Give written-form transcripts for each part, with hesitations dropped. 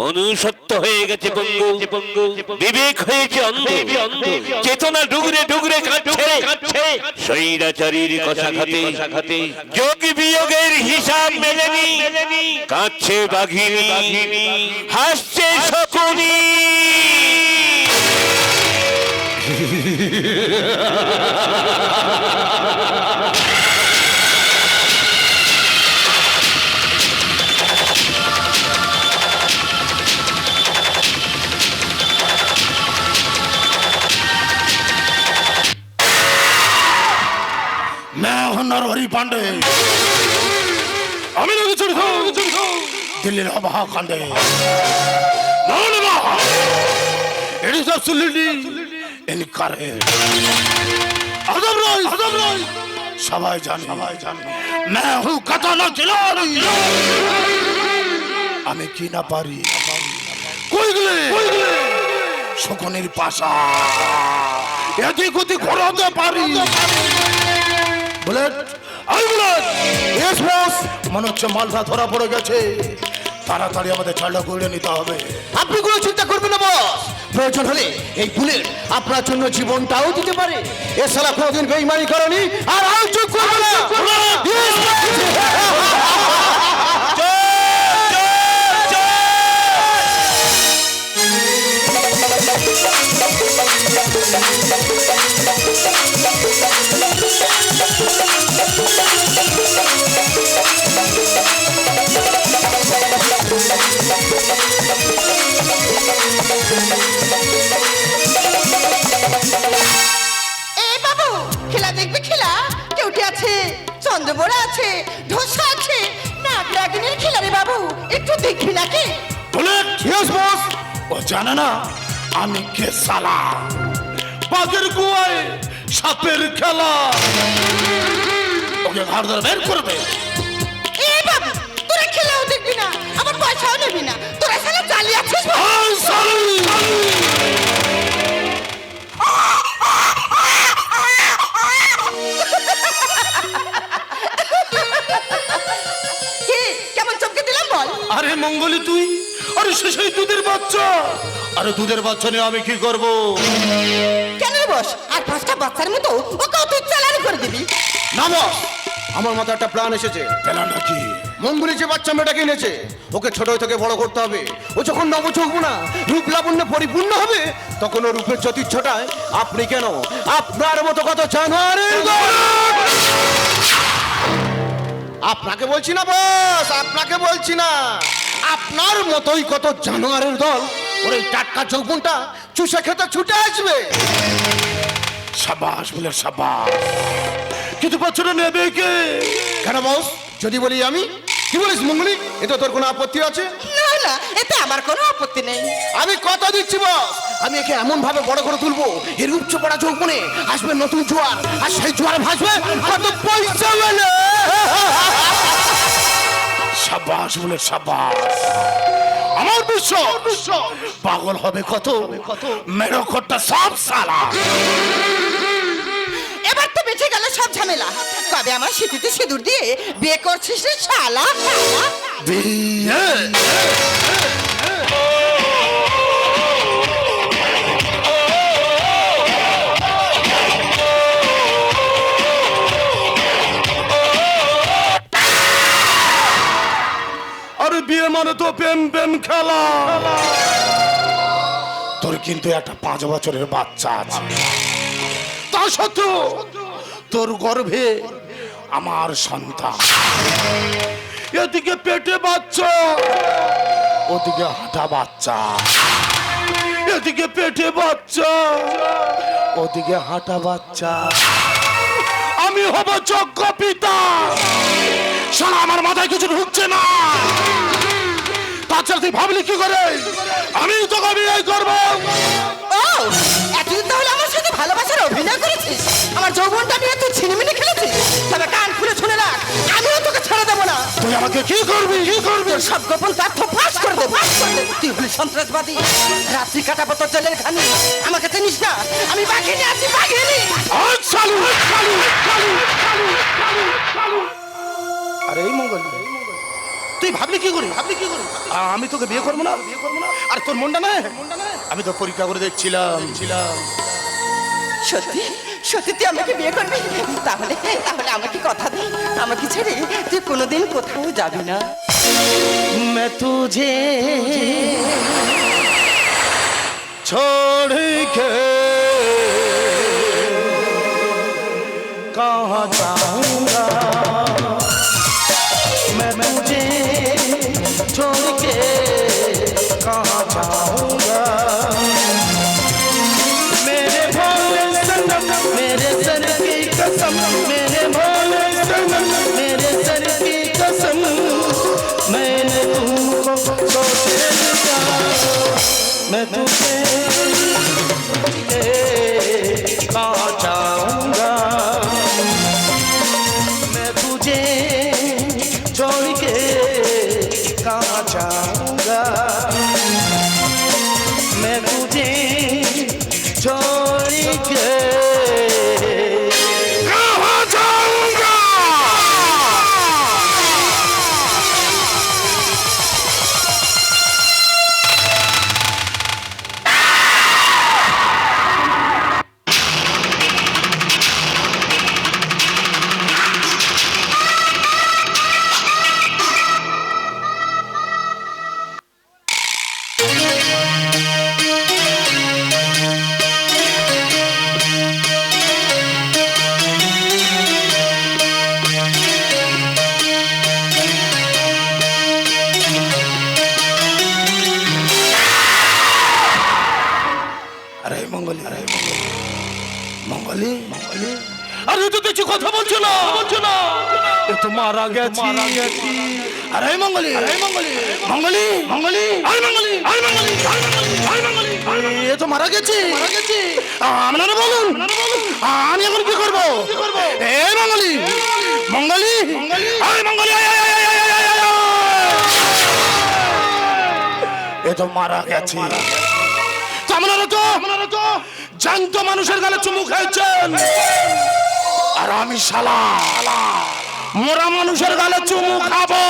মনুষ্যত্ব হয়ে গেছে পঙ্গু, বিবেক হয়েছে অন্ধ, চেতনা ডুগরে ডুগরে কাঁদছে, স্বৈরাচারীর কথা খাতে যোগ বিয়োগের হিসাব মেলেনি, কাঁদছে বাঘিনী, হাসছে শকুনি। मैं हूं नरहरि पांडे, আমি নাকি চড়ি দিল্লির আবহাওয়া কাণ্ডে It is absolutely incorrect. Otherwise, সবাই জানে मैं हूं কাতানা খিলাড়ি, আমি কি না পারি কইগলে শকুনির পাশা এদিক ওদিক ঘোরাতে পারি। Bullet I bullet, yes boss. মনে হচ্ছে মালটা ধরা পড়ে গেছে, তাড়াতাড়ি আমাদের চালটা করে নিতে হবে। আপনি কোনো চিন্তা করবেন না বস, প্রয়োজন হলে এই বুলেট আপনার জন্য জীবনটাও দিতে পারে। এ শালা কোনোদিন বেইমানি করেনি আর আয়োজন করবে না। চন্দ্রবোড়া আছে, ধোসা আছে, নাগরাগিনীর খেলা রে বাবু, একটু দেখবি নাকি? Bullet yes boss. ও জানে না আমি কে শালা, বাঘের গুয়ায় সাপের খেলা, ওকে ঘর ধরে বের করবে। এ বাবু, তোরা খেলাও দেখবি না, আমার পয়সাও নেবি না, তোরা শালা জ্বালিয়ে আছিস। কেমন চমকে দিলাম বল? আরে মঙ্গলি তুই, আরে সেই দুধের বাচ্চা, আরে দুধের বাচ্চা নিয়ে আমি কি করব? কেন রে বস, আর পাঁচটা বাচ্চার মতো ওকেও তুই চালানি করে দিবি? না বস, আমার মাথায় একটা প্ল্যান এসেছে। প্ল্যানটা কি? মঙ্গলি যে বাচ্চা মেয়েটাকে এনেছে, ওকে ছোট থেকে বড় করতে হবে। ও যখন নবযৌবনা রূপ লাবণ্যে পরিপূর্ণ হবে, তখন ও রূপের জ্যোতিচ্ছটায় আপনি কেন, আপনার মতো কত জানোয়ারের দল। আপনাকে বলছি না বস, আপনাকে বলছি না, আপনার মতোই কত জানোয়ারের দল ওর এই টাটকা যৌবনটা চুষে খেতে ছুটে আসবে। সাবাস বলে সাবাস, কিন্তু বাচ্চাটা নেবে কে? কেন বস, যদি বলি আমি? কি বলিস মঙ্গলি, এতে তোর কোনো আপত্তি আছে? না না, এতে আমার কোনো আপত্তি নেই। আমি কথা দিচ্ছি বস, আমি একে এমন ভাবে বড় করে তুলবো, এর উচ্চ পড়া যৌবনে আসবে নতুন জোয়ার, আর সেই জোয়ারে ভাসবে কত পয়সা মেলে। সাবাস বলে সাবাস, আমার বিশ্বাস পাগল হবে কত মেরকটা সব শালা। এবার তো বেঁচে গেল সব ঝামেলা। কবে আমার স্মৃতিতে সিঁদুর দিয়ে বিয়ে করছিস রে শালা? বিয়ে আরে বিয়ে মানে তো প্রেম প্রেম খেলা। তোর কিন্তু একটা 5 বছরের বাচ্চা আছে, তা সত্ত্বেও তোর গর্ভে আমার সন্তান, এদিকে পেটে বাচ্চা, ওদিকে হাঁটা বাচ্চা, এদিকে পেটে বাচ্চা, ওদিকে হাঁটা বাচ্চা, আমি হব যোগ্য পিতা। শালা আমার মাথায় কিছু ঢুকছে না। তাছাড়া তুই ভাবলি কি করে আমি তোকে বিয়ে করবো? ও, এতদিন তাহলে আমার সাথে ভালোবাসার অভিনয় করেছিস, আমার যৌবনটা নিয়ে তুই ছিনিমিনি খেলেছিস। তবে কান খুলে শুনে রাখ, আমিও তোকে ছেড়ে দেবো না। তুই আমাকে কি করবি? তোর সব গোপন তথ্য ফাঁস করে দেবো। তুই হলি সন্ত্রাসবাদী, রাত্রি কাটাবো তোর জেলের খানি। আমাকে চিনিস না, আমি বাঘিনী আছি, বাঘিনী। আরে এই মঙ্গল, তুই ভাবলি কি করি আমি তোকে বিয়ে করবো না আর তোর মনটা না আমি তো পরীক্ষা করে দেখছিলাম সত্যি সত্যি তুই আমাকে বিয়ে করবি? তাহলে তাহলে আমাকে কথা দে, আমাকে ছেড়ে তুই কোনোদিন কোথাও যাবি না। मैं तुझे छोड़ के कहाँ जाऊंगा मैं तुझे छोड़ के कहाँ जाऊंगा मेरे भोले सनम मेरे सर की कसम मेरे भोले सनम मेरे सर की कसम मैंने तुमको सोचे लिया मैं तुझे कहाँ जाऊंगा मैं तुझे छोड़ के कहाँ जाऊंगा मैं तुझे छोड़ के कहाँ जाऊंगा अरे मंगली मंगली मंगली अरे तो কিছু কথা বলছো না এ তো মারা গেছে আরে मंगली मंगली मंगली আরে मंगली এ তো মারা গেছে আপনারা বলুন আমি এখন কি করব এ मंगली আরে मंगली এ তো মারা গেছে আপনারা তো জ্যান্ত মানুষের গালে চুমু খেয়েছেন আর আমি শালা মরা মানুষের গালে চুমু খাবো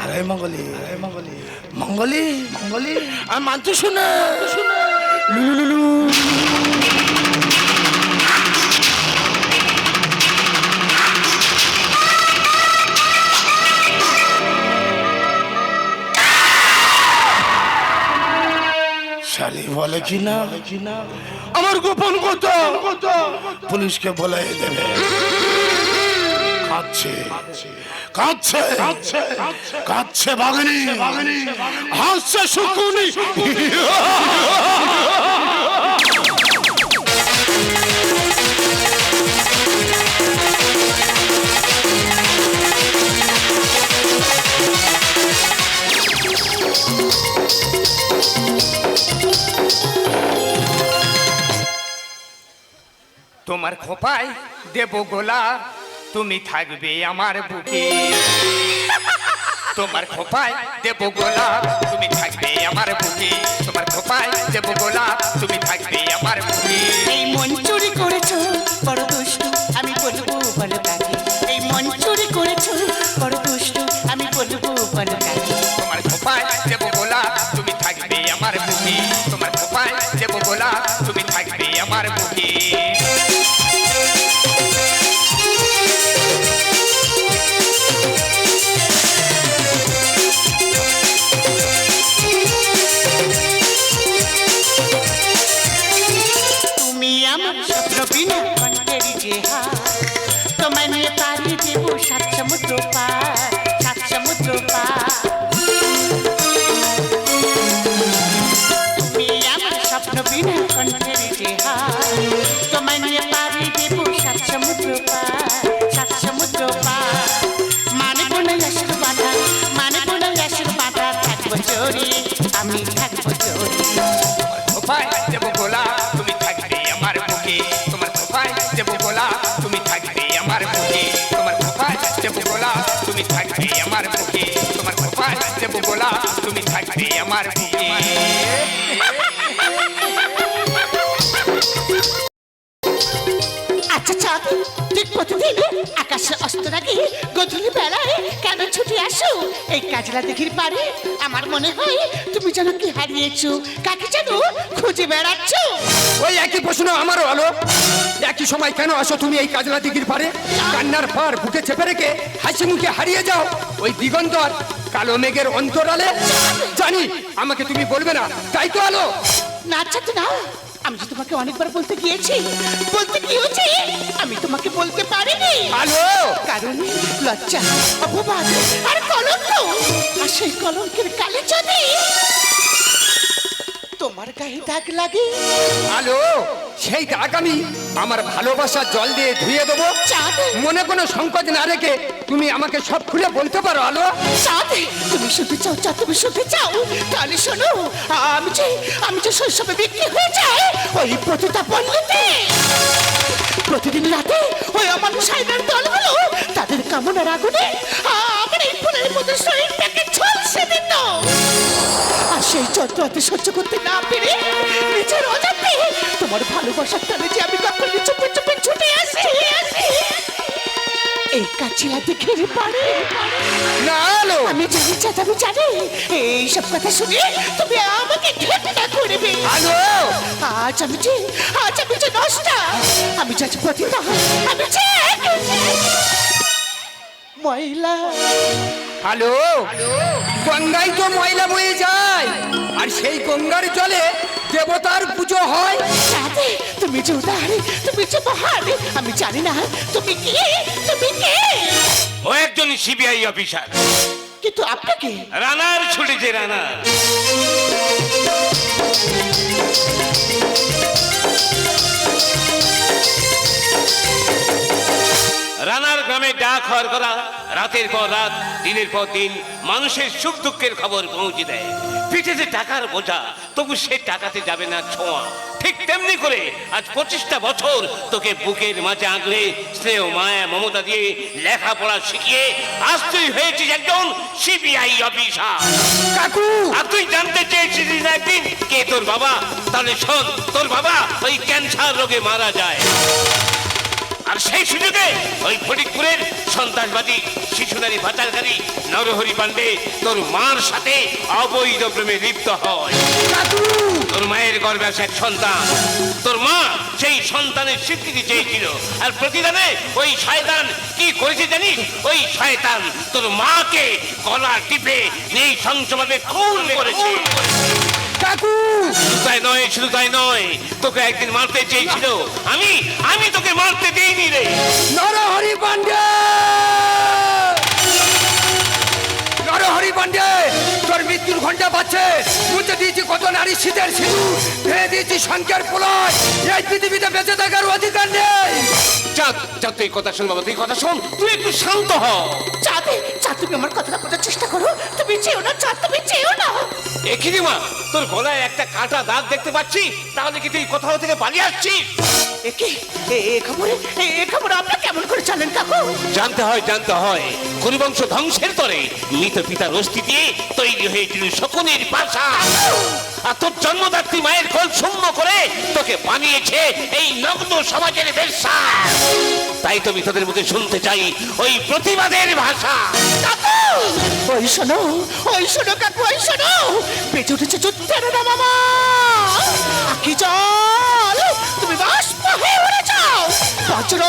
আরে मंगली আমি মানতে শুনে লুলুলু শালি বলে কি না আমার গোপন কথা পুলিশকে বলে দেবে কাঁদছে বাগানি হাসছে শুকুনি তোমার খোপায় দেব গোলা তুমি থাকবে আমার বুকে তোমার খোপায় দেব গোলা তুমি থাকবে আমার বুকে তোমার খোপায় দেব গোলা তুমি থাকবে আমার বুকে এই মন চুরি করেছো বড় দুষ্টু আমি বলবো বলো কাকে এই মন চুরি করেছো বড় দুষ্টু আমি বলবো বলো কাকে তোমার খোপায় দেব গোলা তুমি থাকবে আমার বুকে তোমার খোপায় দেব গোলা তুমি থাকবে আমার বুকে তুমি আমার স্বপ্ন বিনা কণ্ঠের যে হার তোমায় নিয়ে পারি দেবো সাত সমুদ্র পার তুমি আমার স্বপ্ন বিনা কণ্ঠের যে হার তোমায় নিয়ে পারি দেবো সাত সমুদ্র পার মানবো না আসর বাঁধা থাকবো চোরি আমি থাকবো চোরি খোপায় দেব গোলা তুমি থাকবে আমার বুকে তোমার খোপায় দেব গোলা তুমি থাকবে আমার বুকে তোমার খোপায় দেব গোলা তুমি থাকবে আমার বুকে তোমার খোপায় দেব গোলা প্রতিদিন আকাশে অস্তর আগে গধূলি বেলায় কেন ছুটে আসো এই কাজলা দিঘির পারে? আমার মনে হয় তুমি যেন কি হারিয়েছো, কাকে যেন খুঁজে বেড়াচ্ছ। ওই একই প্রশ্ন আমারও হলো। একই সময় কেন আসো তুমি এই কাজলা দিঘির পারে? কান্নার পার বুকে চেপে রেখে হাসি মুখে হারিয়ে যাও ওই দিগন্তর কালো মেঘের অন্তরালে। জানি আমাকে তুমি বলবে না, তাই তো আলো। না চাতে না, আমি যে তোমাকে অনেকবার বলতে গিয়েছি, আমি তোমাকে বলতে পারিনি। আলো কারণ লজ্জা, অপবাদ আর কলঙ্ক, আর সেই কলঙ্কের কালে যদি তোমার গায়ে দাগ লাগে, আলো সেই দাগ আমি আমার ভালোবাসার জল দিয়ে ধুয়ে দেবো। চাঁদ, মনে কোনো সংকোচ না রেখে তুমি আমাকে সব খুলে বলতে পারো আলো। চাঁদ, তুমি শুনতে চাও? চাঁদ, তুমি শুনতে চাও? তাহলে শোনো, আমি যে শৈশবে বিক্রি হয়ে যায় ওই প্রতিটা পল্লীতে। প্রতিদিন রাতে ওই আমার সাইডার দলগুলো তাদের কামনার আগুনে আমার এই ফুলের মধ্যে শরীরটাকে ঝলসে দিত। আর সেই যন্ত্রণাতে সহ্য করতে না পেরে নিজের অজান্তে তোমার ভালোবাসার টানে যে আমি কখন চুপে চুপে ছুটে আসি এই কাছিলা দেখে পারে। না আলো, আমি জানি চাঁদ, আমি জানি এইসব কথা শুনে তুমি আমাকে ঘেটনা করবে। আলো আজ আমি যে নষ্টা, আমি যে আজ পতিতা, আমি যে মহিলা। আলো, গঙ্গায় তো ময়লা বয়ে যায়, আর সেই গঙ্গার জলে দেবতার পুজো হয়। চাঁদ, তুমি যে উদার, তুমি যে মহান, আমি জানি না তুমি কে, তুমি কে? ও একজন সিবিআই অফিসার, কিন্তু আপনাকে রানার ছুটেছে রানার। রানার গ্রামে ডাক হওয়ার করা রাতের পর রাত, দিনের পর দিন মানুষের সুখ দুঃখের খবর পৌঁছে দেয়। পিঠেতে টাকার বোঝা, তবু সে টাকাতে যাবে না ছোঁয়া। ঠিক তেমনি করে আজ 25টা বছর তোকে বুকের মাঝে আঁকড়ে স্নেহ মায়া মমতা দিয়ে লেখাপড়া শিখিয়ে আজ তুই হয়েছিস একজন সিবিআই অফিসার। কাকু, আর তুই জানতে চেয়েছিস না একদিন কে তোর বাবা? তাহলে শোন, তোর বাবা ওই ক্যান্সার রোগে মারা যায়। আর সেই সুযোগে ওই ফটিকপুরের সন্ত্রাসবাদী শিশু নারী পাচারকারী নরহরি পান্ডে তোর মার সাথে অবৈধ প্রেমে লিপ্ত হয়। তোর মায়ের গর্ভে আসে এক সন্তান, তোর মা সেই সন্তানের স্বীকৃতি চেয়েছিল, আর প্রতিদানে ওই শয়তান কি করেছে জানিস? ওই শয়তান তোর মাকে গলা টিপে নৃশংসভাবে খুন করেছে। কাকু, শুধু তাই নয়, তোকে একদিন মারতে চেয়েছিল, আমি তোকে মারতে দিইনি রে। নরহরি পান্ডে, নরহরি পান্ডে, তোর মৃত্যুর ঘন্টা বাজছে। মুছে দিয়েছি কত নারী শীতের সিঁদুর, ভেঙে দিয়েছি সংখ্যার প্রলয়। এই পৃথিবীতে বেঁচে থাকার অধিকার নেই। চাঁদ, চাঁদ, তুই কথা শোন বাবা, তুই কথা শোন, তুই একটু শান্ত হ। চাঁদ, চাঁদ, তুমি আমার কথাটা বোঝার চেষ্টা করো। তুমি চেও না চাঁদ, তুমি চেও না। এখিরি মা, তোর গলায় একটা কাটা দাগ দেখতে পাচ্ছি, তাহলে কি তুই কোথাও থেকে পালিয়ে আসছিস? এ খবর আপনারা কেমন করে জানেন কাকু? জানতে হয়। কুরুবংশ ধ্বংসের তরে মৃত পিতার অস্থি দিয়ে তৈরি হয়েছিল শকুনের পাশা। আর তোর জন্মদাত্রী মায়ের কোল শূন্য করে তোকে বানিয়েছে এই নগ্ন সমাজের বেশ্যা। তাই তো তোদের মুখে শুনতে চাই ওই প্রতিবাদের ভাষা। ওই শোনো কাকু, ওই শোনো, বেঁচে উঠেছে যুদ্ধের না মামা। আখি জল, তুমি বাষ্প হয়ে উড়ে যাও। বজ্র,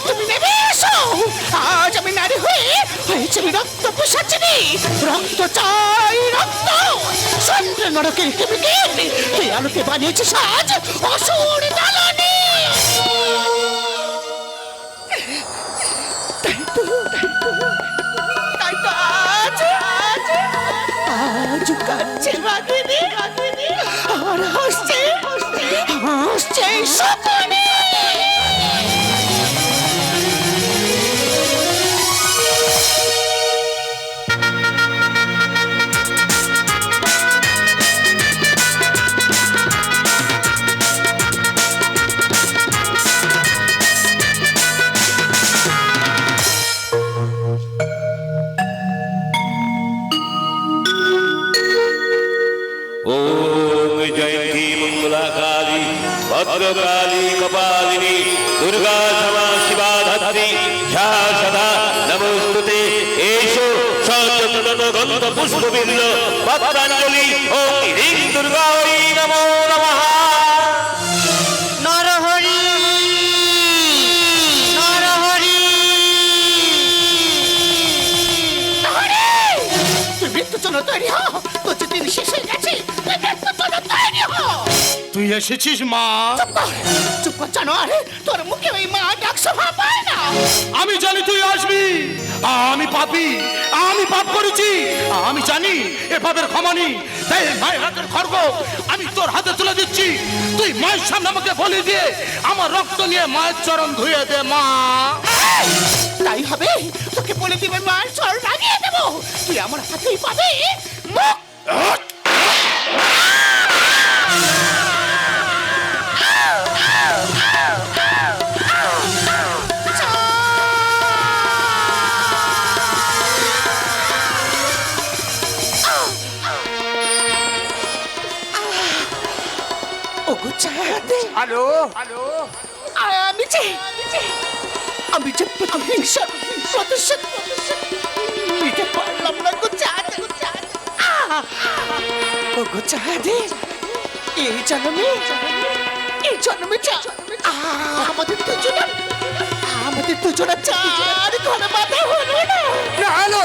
তুমি নেমে এসো। আজ আমি নারী হয়েছে আমি রক্ত পিশাচিনী। রক্ত চাই, রক্ত। চন্দ্র নরকের কেমিকেল এই আলোকে বানিয়েছে সাজ অসুর দালানি। তাই তো আজ কাঁদছে বাঘিনী, আর হাসছে শকুনি। ওম জয়ন্তী মঙ্গলা কালী ভদ্রকালী কপালিনী দুর্গা ক্ষমা শিবা ধাত্রী দেবী ঝা সদা নমস্তুতে এসো সচন্দন গন্ধ পুষ্পবিন্দ পত্রাঞ্জলি ওম হ্রিং দুর্গায় নমো নমঃ। নরহরি নরহরি তুই মৃত্যুর জন্য তৈরি হ, তোর যে দিন শেষ হয়ে গেছে, তুই মৃত্যুর জন্য তৈরি হ। তুই এসেছিস মা? চুপ কর জানোয়ার, তোর মুখে ওই মা ডাক শোভা পায় না। আমি জানি তুই আসবি। আমি পাপী, আমি পাপ করেছি, আমি জানি এ পাপের ক্ষমা নেই। তাই মায়ের হাতের খড়গ আমি তোর হাতে তুলে দিচ্ছি। তুই মায়ের সামনে আমাকে বলি দিয়ে আমার রক্ত নিয়ে মায়ের চরণ ধুয়ে দে মা। তাই হবে, তোকে বলে দিবে মায়ের চর লাগিয়ে দেবো, তুই আমার হাতেই পাবে মুখ। ওগো চাঁদে, হ্যালো আমি যে প্রতিহিংসা প্রতিশোধ নিতে পারলাম না গো চাঁদে। ওগো চাঁদে, এই জন্মে আমাদের দুজনের চার ঘরে বাধা হলো না। হ্যালো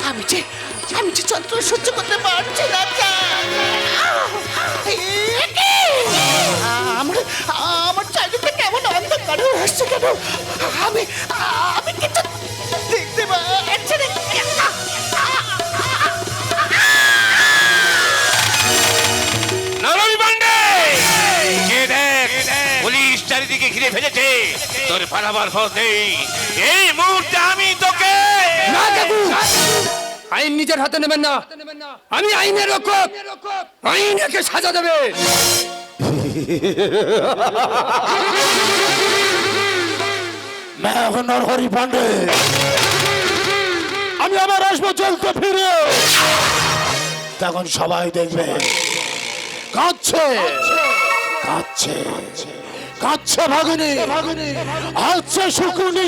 আমি যে যন্ত্র সহ্য করতে পারছি না চাঁদ। আমার চারিদিকে কেমন অন্ধকার হয়ে আসছে কেন? আমি কিছু দেখতে পাচ্ছি না। নরমি পান্ডে, কে দেখ, পুলিশ চারিদিকে ঘিরে ফেলেছে, তোর পালাবার পথ নেই। এই মুহূর্তে আমি তোকে না কাকু, আইন নিজের হাতে নেবেন না। আমি আইনের রক্ষক, আইন একে সাজা দেবে। হরি পান্ডে, আমি আবার আসবো চলতে ফিরে, তখন সবাই দেখবে কাঁদছে কাঁদছে কাঁদছে ভাগিনী, হাসছে শুকুনি।